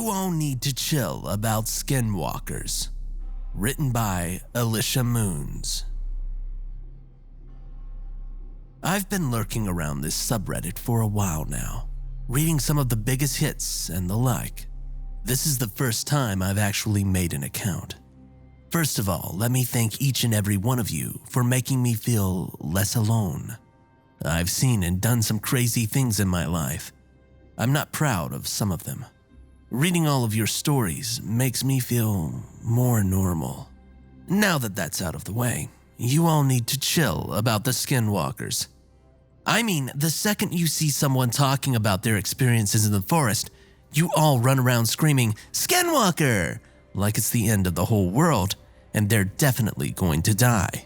You All Need to Chill About Skinwalkers, written by Alicia Moons. I've been lurking around this subreddit for a while now, reading some of the biggest hits and the like. This is the first time I've actually made an account. First of all, let me thank each and every one of you for making me feel less alone. I've seen and done some crazy things in my life. I'm not proud of some of them. Reading all of your stories makes me feel more normal. Now that that's out of the way, you all need to chill about the Skinwalkers. I mean, the second you see someone talking about their experiences in the forest, you all run around screaming, "Skinwalker!" like it's the end of the whole world, and they're definitely going to die.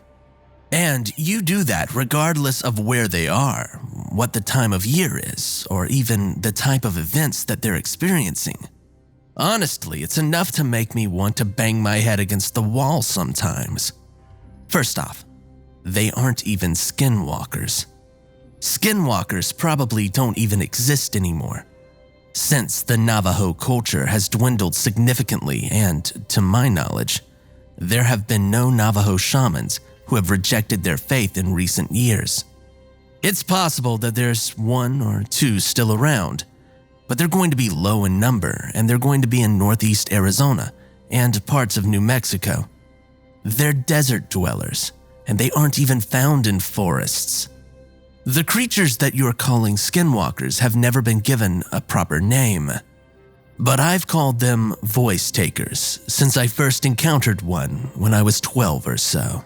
And you do that regardless of where they are, what the time of year is, or even the type of events that they're experiencing. Honestly, it's enough to make me want to bang my head against the wall sometimes. First off, they aren't even skinwalkers. Skinwalkers probably don't even exist anymore, since the Navajo culture has dwindled significantly and, to my knowledge, there have been no Navajo shamans who have rejected their faith in recent years. It's possible that there's one or two still around, but they're going to be low in number, and they're going to be in northeast Arizona and parts of New Mexico. They're desert dwellers, and they aren't even found in forests. The creatures that you're calling skinwalkers have never been given a proper name, but I've called them voice takers since I first encountered one when I was 12 or so.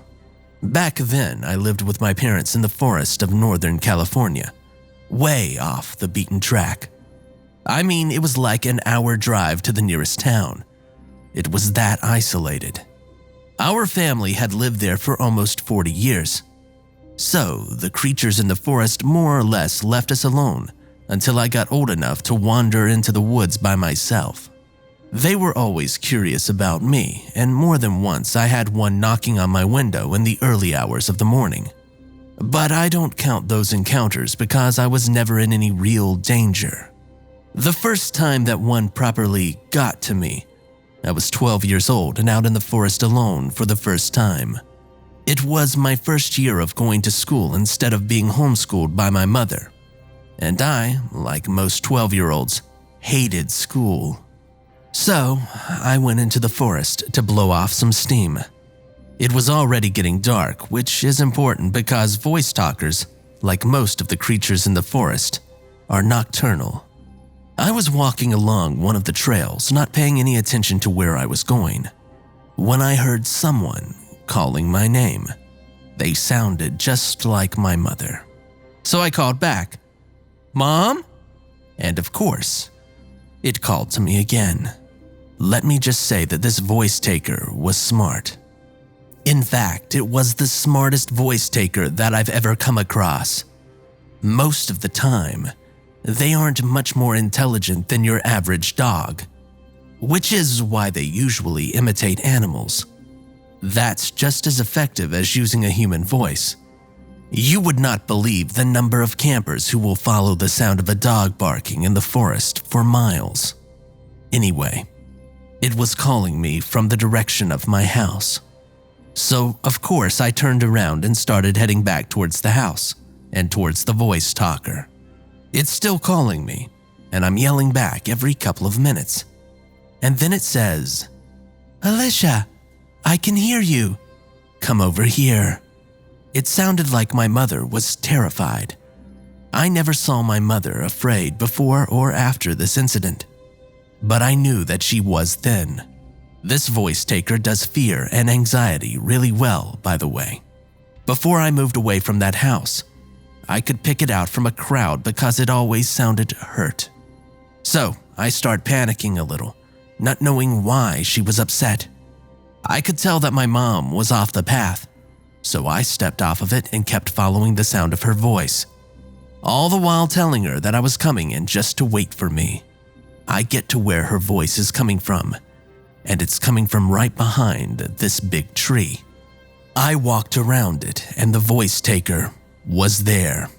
Back then, I lived with my parents in the forest of Northern California, way off the beaten track. I mean, it was like an hour drive to the nearest town. It was that isolated. Our family had lived there for almost 40 years. So, the creatures in the forest more or less left us alone until I got old enough to wander into the woods by myself. They were always curious about me, and more than once I had one knocking on my window in the early hours of the morning. But I don't count those encounters because I was never in any real danger. The first time that one properly got to me, I was 12 years old and out in the forest alone for the first time. It was my first year of going to school instead of being homeschooled by my mother. And I, like most 12-year-olds, hated school. So, I went into the forest to blow off some steam. It was already getting dark, which is important because voice talkers, like most of the creatures in the forest, are nocturnal. I was walking along one of the trails, not paying any attention to where I was going, when I heard someone calling my name. They sounded just like my mother. So I called back, "Mom?" And of course, it called to me again. Let me just say that this voice taker was smart. In fact, it was the smartest voice taker that I've ever come across. Most of the time, they aren't much more intelligent than your average dog, which is why they usually imitate animals. That's just as effective as using a human voice. You would not believe the number of campers who will follow the sound of a dog barking in the forest for miles. Anyway, it was calling me from the direction of my house. So, of course, I turned around and started heading back towards the house and towards the voice talker. It's still calling me, and I'm yelling back every couple of minutes. And then it says, "Alicia, I can hear you. Come over here." It sounded like my mother was terrified. I never saw my mother afraid before or after this incident, but I knew that she was then. This voice taker does fear and anxiety really well, by the way. Before I moved away from that house, I could pick it out from a crowd because it always sounded hurt. So I start panicking a little, not knowing why she was upset. I could tell that my mom was off the path, so I stepped off of it and kept following the sound of her voice, all the while telling her that I was coming and just to wait for me. I get to where her voice is coming from, and it's coming from right behind this big tree. I walked around it, and the voice taker was there.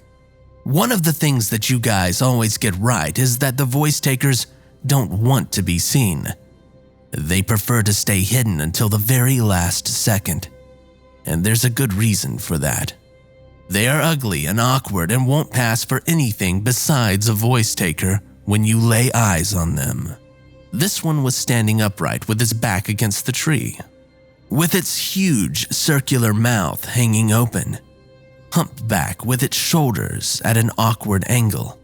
One of the things that you guys always get right is that the voice takers don't want to be seen. They prefer to stay hidden until the very last second, and there's a good reason for that. They are ugly and awkward and won't pass for anything besides a voice taker when you lay eyes on them. This one was standing upright with his back against the tree, with its huge circular mouth hanging open, humped back with its shoulders at an awkward angle.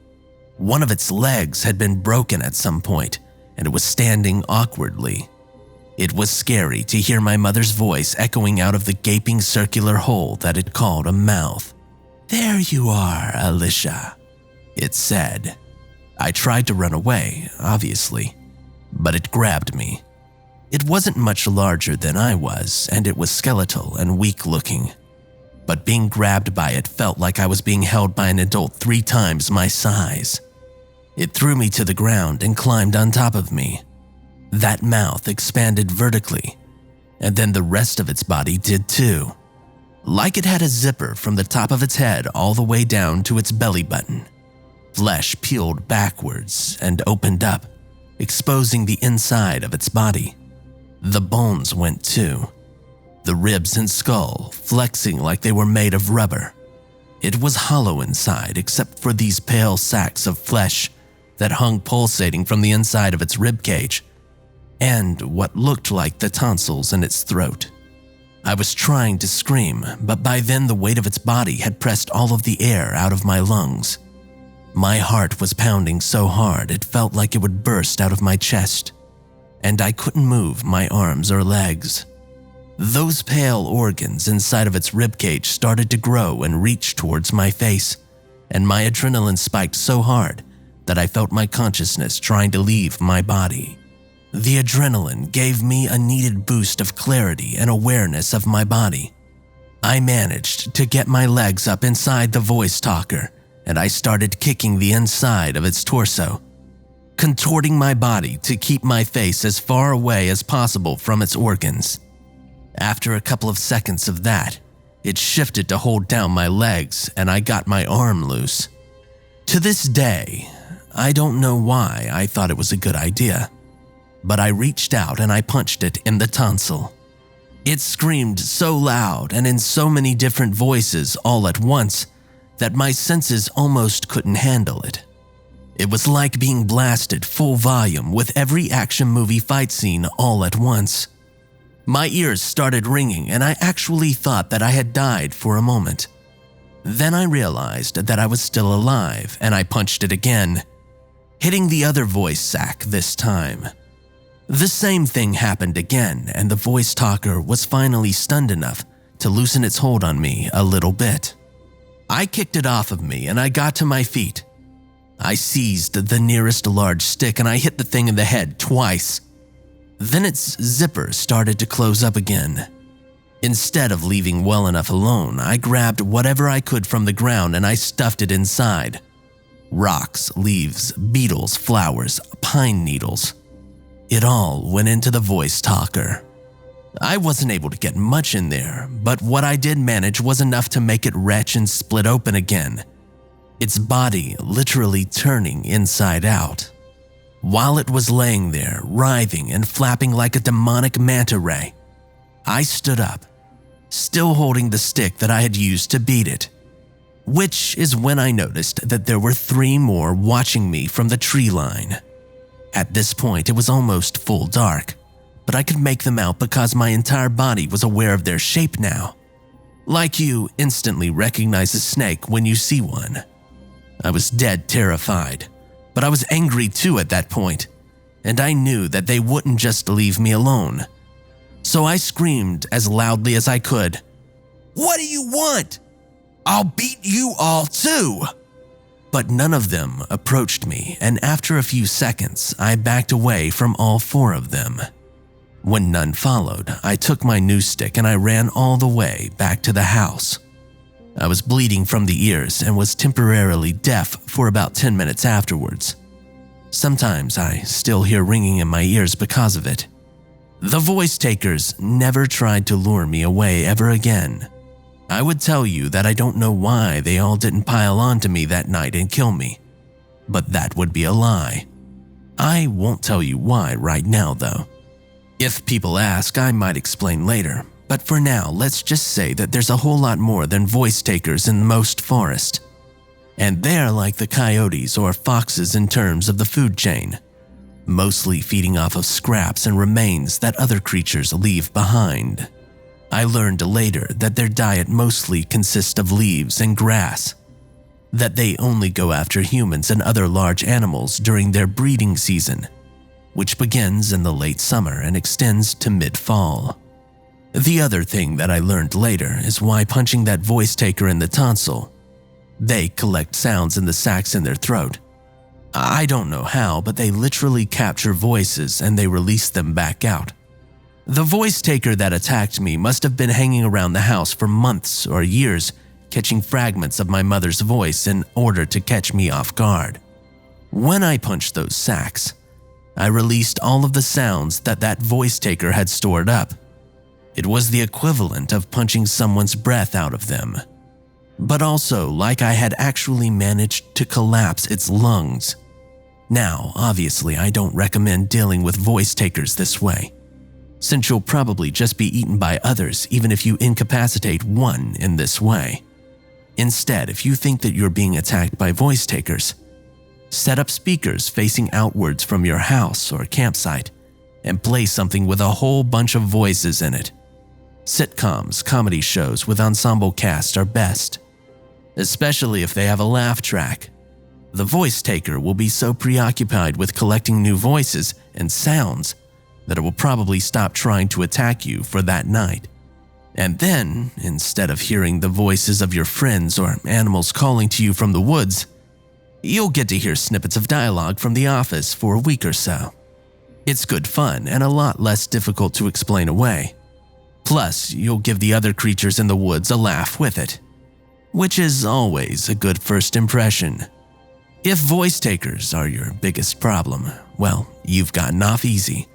One of its legs had been broken at some point, and it was standing awkwardly. It was scary to hear my mother's voice echoing out of the gaping circular hole that it called a mouth. "There you are, Alicia," it said. I tried to run away, obviously, but it grabbed me. It wasn't much larger than I was, and it was skeletal and weak-looking. But being grabbed by it felt like I was being held by an adult 3 times my size. It threw me to the ground and climbed on top of me. That mouth expanded vertically, and then the rest of its body did too. Like it had a zipper from the top of its head all the way down to its belly button. Flesh peeled backwards and opened up, exposing the inside of its body. The bones went too, the ribs and skull flexing like they were made of rubber. It was hollow inside except for these pale sacs of flesh that hung pulsating from the inside of its rib cage, and what looked like the tonsils in its throat. I was trying to scream, but by then the weight of its body had pressed all of the air out of my lungs. My heart was pounding so hard it felt like it would burst out of my chest, and I couldn't move my arms or legs. Those pale organs inside of its ribcage started to grow and reach towards my face, and my adrenaline spiked so hard that I felt my consciousness trying to leave my body. The adrenaline gave me a needed boost of clarity and awareness of my body. I managed to get my legs up inside the voice talker, and I started kicking the inside of its torso, contorting my body to keep my face as far away as possible from its organs. After a couple of seconds of that, it shifted to hold down my legs and I got my arm loose. To this day, I don't know why I thought it was a good idea, but I reached out and I punched it in the tonsil. It screamed so loud and in so many different voices all at once that my senses almost couldn't handle it. It was like being blasted full volume with every action movie fight scene all at once. My ears started ringing and I actually thought that I had died for a moment. Then I realized that I was still alive and I punched it again, hitting the other voice sac this time. The same thing happened again and the voice talker was finally stunned enough to loosen its hold on me a little bit. I kicked it off of me and I got to my feet. I seized the nearest large stick and I hit the thing in the head twice. Then its zipper started to close up again. Instead of leaving well enough alone, I grabbed whatever I could from the ground and I stuffed it inside. Rocks, leaves, beetles, flowers, pine needles. It all went into the voice talker. I wasn't able to get much in there, but what I did manage was enough to make it retch and split open again, its body literally turning inside out. While it was laying there, writhing and flapping like a demonic manta ray, I stood up, still holding the stick that I had used to beat it, which is when I noticed that there were 3 more watching me from the tree line. At this point, it was almost full dark, but I could make them out because my entire body was aware of their shape now. Like you instantly recognize a snake when you see one. I was dead terrified, but I was angry too at that point, and I knew that they wouldn't just leave me alone. So I screamed as loudly as I could, "What do you want? I'll beat you all too!" But none of them approached me, and after a few seconds, I backed away from all 4 of them. When none followed, I took my new stick and I ran all the way back to the house. I was bleeding from the ears and was temporarily deaf for about 10 minutes afterwards. Sometimes I still hear ringing in my ears because of it. The voice takers never tried to lure me away ever again. I would tell you that I don't know why they all didn't pile onto me that night and kill me, but that would be a lie. I won't tell you why right now though. If people ask, I might explain later, but for now, let's just say that there's a whole lot more than voice takers in most forest. And they're like the coyotes or foxes in terms of the food chain, mostly feeding off of scraps and remains that other creatures leave behind. I learned later that their diet mostly consists of leaves and grass, that they only go after humans and other large animals during their breeding season, which begins in the late summer and extends to mid-fall. The other thing that I learned later is why punching that voice taker in the tonsil. They collect sounds in the sacs in their throat. I don't know how, but they literally capture voices and they release them back out. The voice taker that attacked me must have been hanging around the house for months or years, catching fragments of my mother's voice in order to catch me off guard. When I punched those sacs, I released all of the sounds that voice taker had stored up. It was the equivalent of punching someone's breath out of them, but also like I had actually managed to collapse its lungs. Now, obviously, I don't recommend dealing with voice takers this way, since you'll probably just be eaten by others even if you incapacitate one in this way. Instead, if you think that you're being attacked by voice takers, set up speakers facing outwards from your house or campsite and play something with a whole bunch of voices in it. Sitcoms, comedy shows with ensemble cast are best, especially if they have a laugh track. The voice taker will be so preoccupied with collecting new voices and sounds that it will probably stop trying to attack you for that night. And then, instead of hearing the voices of your friends or animals calling to you from the woods, you'll get to hear snippets of dialogue from the office for a week or so. It's good fun and a lot less difficult to explain away. Plus, you'll give the other creatures in the woods a laugh with it, which is always a good first impression. If voice takers are your biggest problem, well, you've gotten off easy.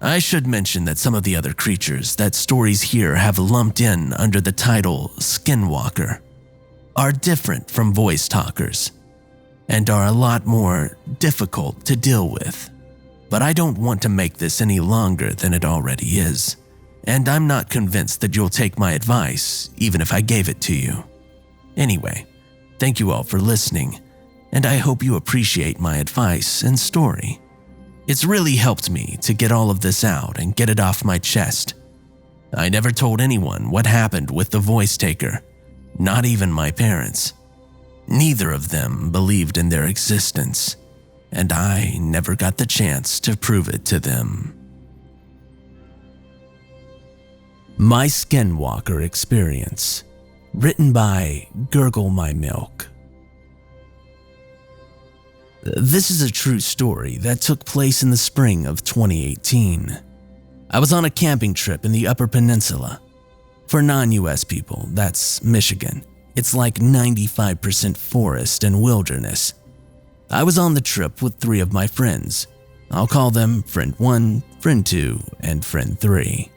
I should mention that some of the other creatures that stories here have lumped in under the title Skinwalker are different from voice talkers and are a lot more difficult to deal with. But I don't want to make this any longer than it already is, and I'm not convinced that you'll take my advice even if I gave it to you. Anyway, thank you all for listening, and I hope you appreciate my advice and story. It's really helped me to get all of this out and get it off my chest. I never told anyone what happened with the voice taker, not even my parents. Neither of them believed in their existence, and I never got the chance to prove it to them. My Skinwalker Experience, written by GurgleMyMilk. This is a true story that took place in the spring of 2018. I was on a camping trip in the Upper Peninsula. For non-US people, that's Michigan. It's like 95% forest and wilderness. I was on the trip with 3 of my friends. I'll call them Friend 1, Friend 2, and Friend 3.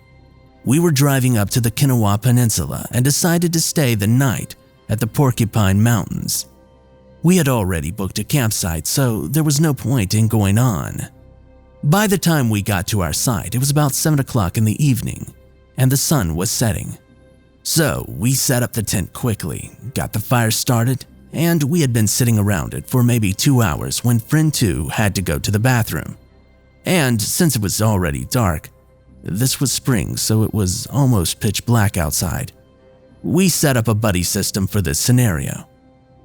We were driving up to the Kinawa Peninsula and decided to stay the night at the Porcupine Mountains. We had already booked a campsite, so there was no point in going on. By the time we got to our site, it was about 7 o'clock in the evening, and the sun was setting. So we set up the tent quickly, got the fire started, and we had been sitting around it for maybe 2 hours when Friend 2 had to go to the bathroom. And since it was already dark, this was spring, so it was almost pitch black outside. We set up a buddy system for this scenario.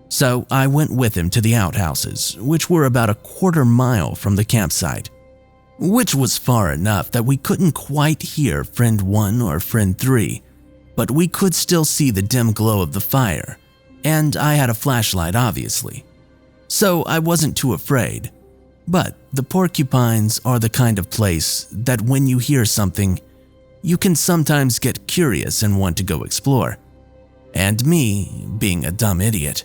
So I went with him to the outhouses, which were about a quarter mile from the campsite, which was far enough that we couldn't quite hear Friend 1 or Friend 3, but we could still see the dim glow of the fire, and I had a flashlight obviously. So I wasn't too afraid, but the porcupines are the kind of place that when you hear something, you can sometimes get curious and want to go explore. And me, being a dumb idiot,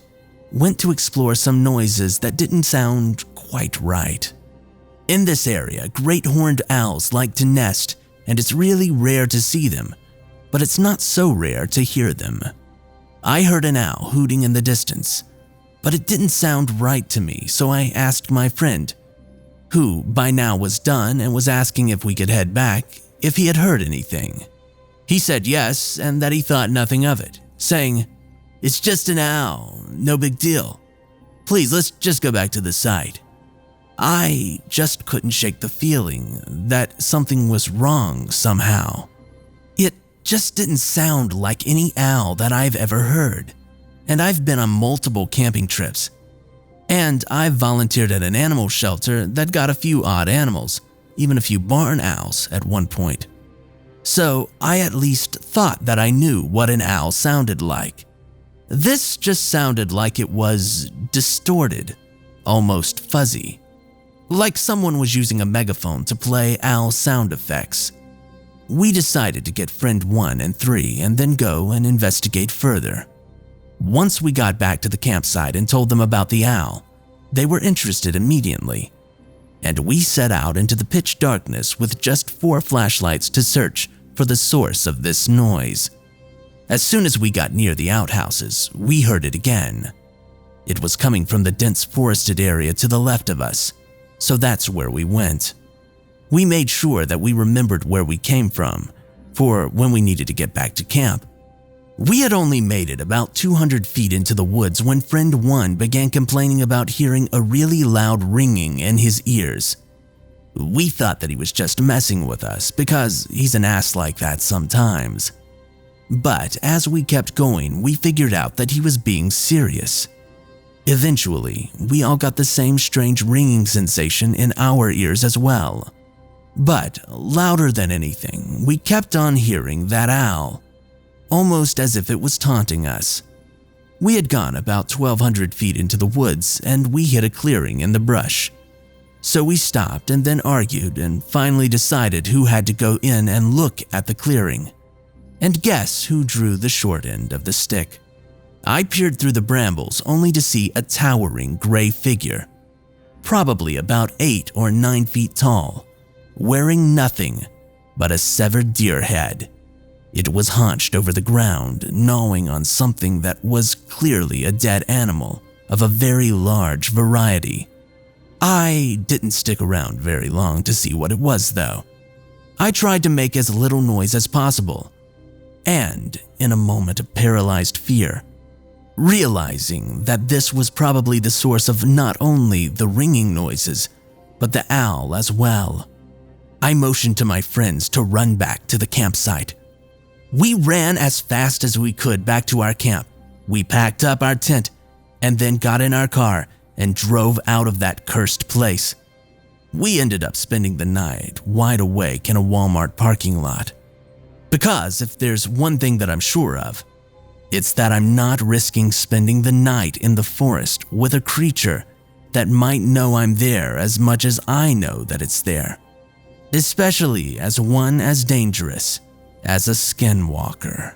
went to explore some noises that didn't sound quite right. In this area, great horned owls like to nest, and it's really rare to see them, but it's not so rare to hear them. I heard an owl hooting in the distance, but it didn't sound right to me, so I asked my friend, who by now was done and was asking if we could head back, if he had heard anything. He said yes and that he thought nothing of it, saying, "It's just an owl, no big deal. Please, let's just go back to the site." I just couldn't shake the feeling that something was wrong somehow. It just didn't sound like any owl that I've ever heard. And I've been on multiple camping trips. And I've volunteered at an animal shelter that got a few odd animals, even a few barn owls at one point. So I at least thought that I knew what an owl sounded like. This just sounded like it was distorted, almost fuzzy. Like someone was using a megaphone to play owl sound effects. We decided to get friend 1 and 3 and then go and investigate further. Once we got back to the campsite and told them about the owl, they were interested immediately, and we set out into the pitch darkness with just 4 flashlights to search for the source of this noise. As soon as we got near the outhouses, we heard it again. It was coming from the dense forested area to the left of us, so that's where we went. We made sure that we remembered where we came from, for when we needed to get back to camp. We had only made it about 200 feet into the woods when friend 1 began complaining about hearing a really loud ringing in his ears. We thought that he was just messing with us because he's an ass like that sometimes. But as we kept going, we figured out that he was being serious. Eventually, we all got the same strange ringing sensation in our ears as well. But louder than anything, we kept on hearing that owl, almost as if it was taunting us. We had gone about 1,200 feet into the woods and we hit a clearing in the brush. So we stopped and then argued and finally decided who had to go in and look at the clearing. And guess who drew the short end of the stick? I peered through the brambles only to see a towering gray figure, probably about 8 or 9 feet tall, wearing nothing but a severed deer head. It was hunched over the ground, gnawing on something that was clearly a dead animal of a very large variety. I didn't stick around very long to see what it was, though. I tried to make as little noise as possible, and in a moment of paralyzed fear, realizing that this was probably the source of not only the ringing noises, but the owl as well, I motioned to my friends to run back to the campsite. We ran as fast as we could back to our camp. We packed up our tent and then got in our car and drove out of that cursed place. We ended up spending the night wide awake in a Walmart parking lot. Because if there's one thing that I'm sure of, it's that I'm not risking spending the night in the forest with a creature that might know I'm there as much as I know that it's there, especially as one as dangerous as a skinwalker.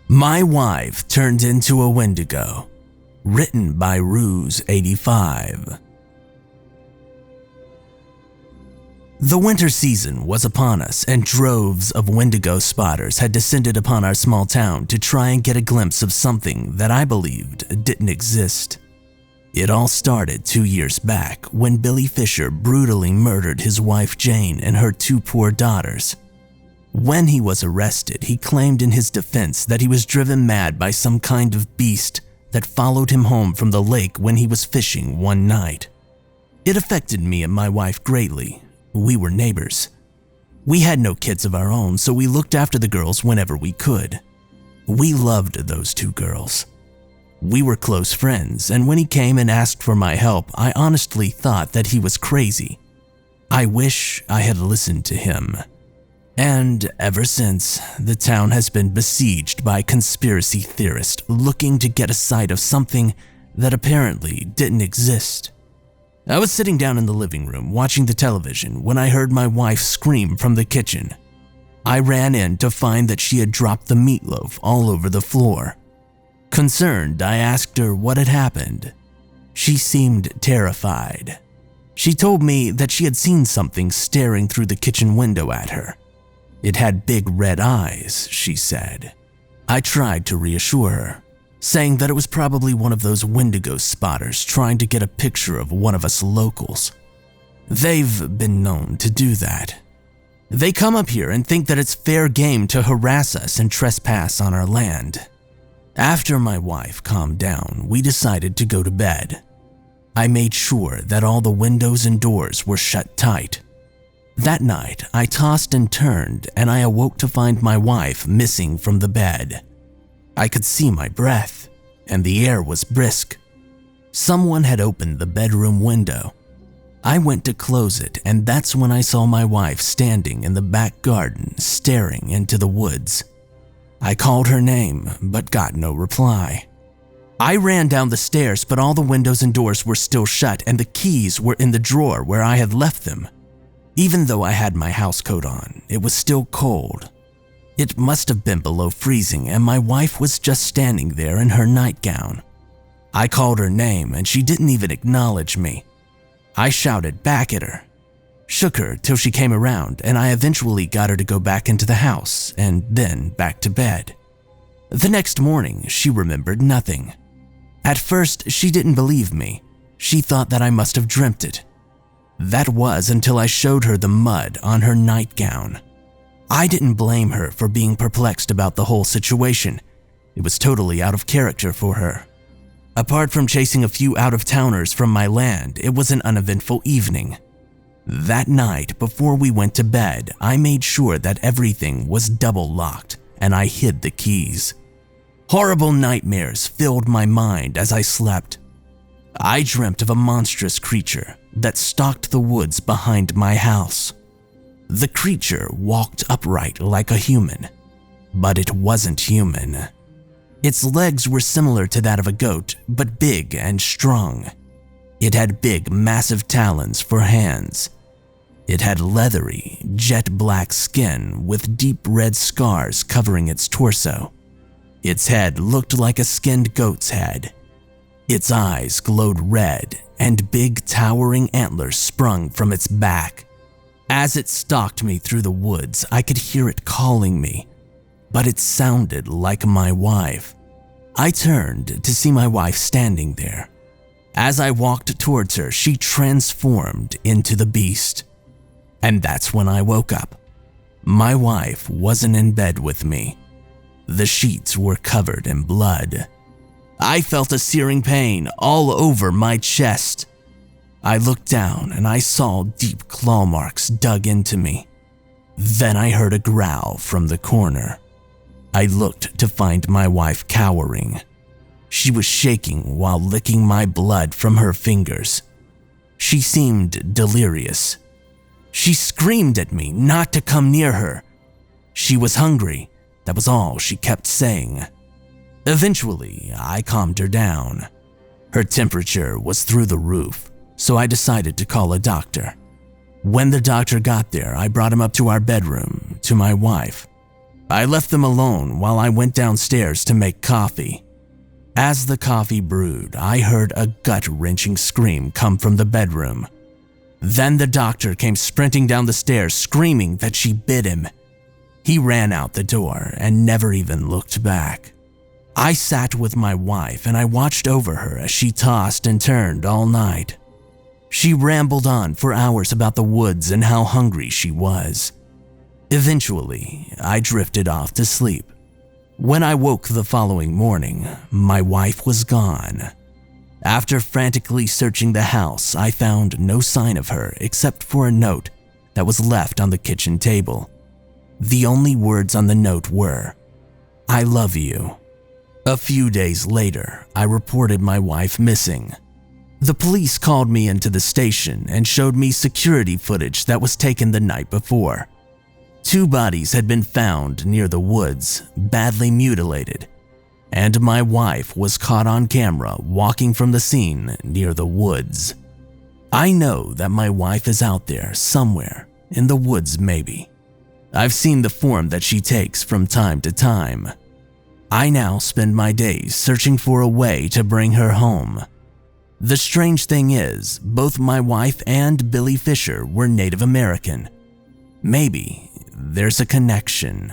My Wife Turned Into a Wendigo, written by Ruse85. The winter season was upon us and droves of Wendigo spotters had descended upon our small town to try and get a glimpse of something that I believed didn't exist. It all started 2 years back when Billy Fisher brutally murdered his wife Jane and her 2 poor daughters. When he was arrested, he claimed in his defense that he was driven mad by some kind of beast that followed him home from the lake when he was fishing one night. It affected me and my wife greatly. We were neighbors. We had no kids of our own, so we looked after the girls whenever we could. We loved those 2 girls. We were close friends, and when he came and asked for my help, I honestly thought that he was crazy. I wish I had listened to him. And ever since, the town has been besieged by conspiracy theorists looking to get a sight of something that apparently didn't exist. I was sitting down in the living room watching the television when I heard my wife scream from the kitchen. I ran in to find that she had dropped the meatloaf all over the floor. Concerned, I asked her what had happened. She seemed terrified. She told me that she had seen something staring through the kitchen window at her. It had big red eyes, she said. I tried to reassure her, saying that it was probably one of those Wendigo spotters trying to get a picture of one of us locals. They've been known to do that. They come up here and think that it's fair game to harass us and trespass on our land. After my wife calmed down, we decided to go to bed. I made sure that all the windows and doors were shut tight. That night, I tossed and turned and I awoke to find my wife missing from the bed. I could see my breath, and the air was brisk. Someone had opened the bedroom window. I went to close it, and that's when I saw my wife standing in the back garden, staring into the woods. I called her name, but got no reply. I ran down the stairs, but all the windows and doors were still shut, and the keys were in the drawer where I had left them. Even though I had my housecoat on, it was still cold. It must have been below freezing, and my wife was just standing there in her nightgown. I called her name, and she didn't even acknowledge me. I shouted back at her, shook her till she came around, and I eventually got her to go back into the house and then back to bed. The next morning, she remembered nothing. At first, she didn't believe me. She thought that I must have dreamt it. That was until I showed her the mud on her nightgown. I didn't blame her for being perplexed about the whole situation. It was totally out of character for her. Apart from chasing a few out-of-towners from my land, it was an uneventful evening. That night, before we went to bed, I made sure that everything was double-locked and I hid the keys. Horrible nightmares filled my mind as I slept. I dreamt of a monstrous creature that stalked the woods behind my house. The creature walked upright like a human, but it wasn't human. Its legs were similar to that of a goat, but big and strong. It had big, massive talons for hands. It had leathery, jet black skin with deep red scars covering its torso. Its head looked like a skinned goat's head. Its eyes glowed red, and big towering antlers sprung from its back. As it stalked me through the woods, I could hear it calling me, but it sounded like my wife. I turned to see my wife standing there. As I walked towards her, she transformed into the beast. And that's when I woke up. My wife wasn't in bed with me. The sheets were covered in blood. I felt a searing pain all over my chest. I looked down and I saw deep claw marks dug into me. Then I heard a growl from the corner. I looked to find my wife cowering. She was shaking while licking my blood from her fingers. She seemed delirious. She screamed at me not to come near her. She was hungry. That was all she kept saying. Eventually, I calmed her down. Her temperature was through the roof, so I decided to call a doctor. When the doctor got there, I brought him up to our bedroom, to my wife. I left them alone while I went downstairs to make coffee. As the coffee brewed, I heard a gut-wrenching scream come from the bedroom. Then the doctor came sprinting down the stairs, screaming that she bit him. He ran out the door and never even looked back. I sat with my wife and I watched over her as she tossed and turned all night. She rambled on for hours about the woods and how hungry she was. Eventually, I drifted off to sleep. When I woke the following morning, my wife was gone. After frantically searching the house, I found no sign of her except for a note that was left on the kitchen table. The only words on the note were, "I love you." A few days later, I reported my wife missing. The police called me into the station and showed me security footage that was taken the night before. 2 bodies had been found near the woods, badly mutilated, and my wife was caught on camera walking from the scene near the woods. I know that my wife is out there somewhere, in the woods maybe. I've seen the form that she takes from time to time. I now spend my days searching for a way to bring her home. The strange thing is, both my wife and Billy Fisher were Native American. Maybe there's a connection.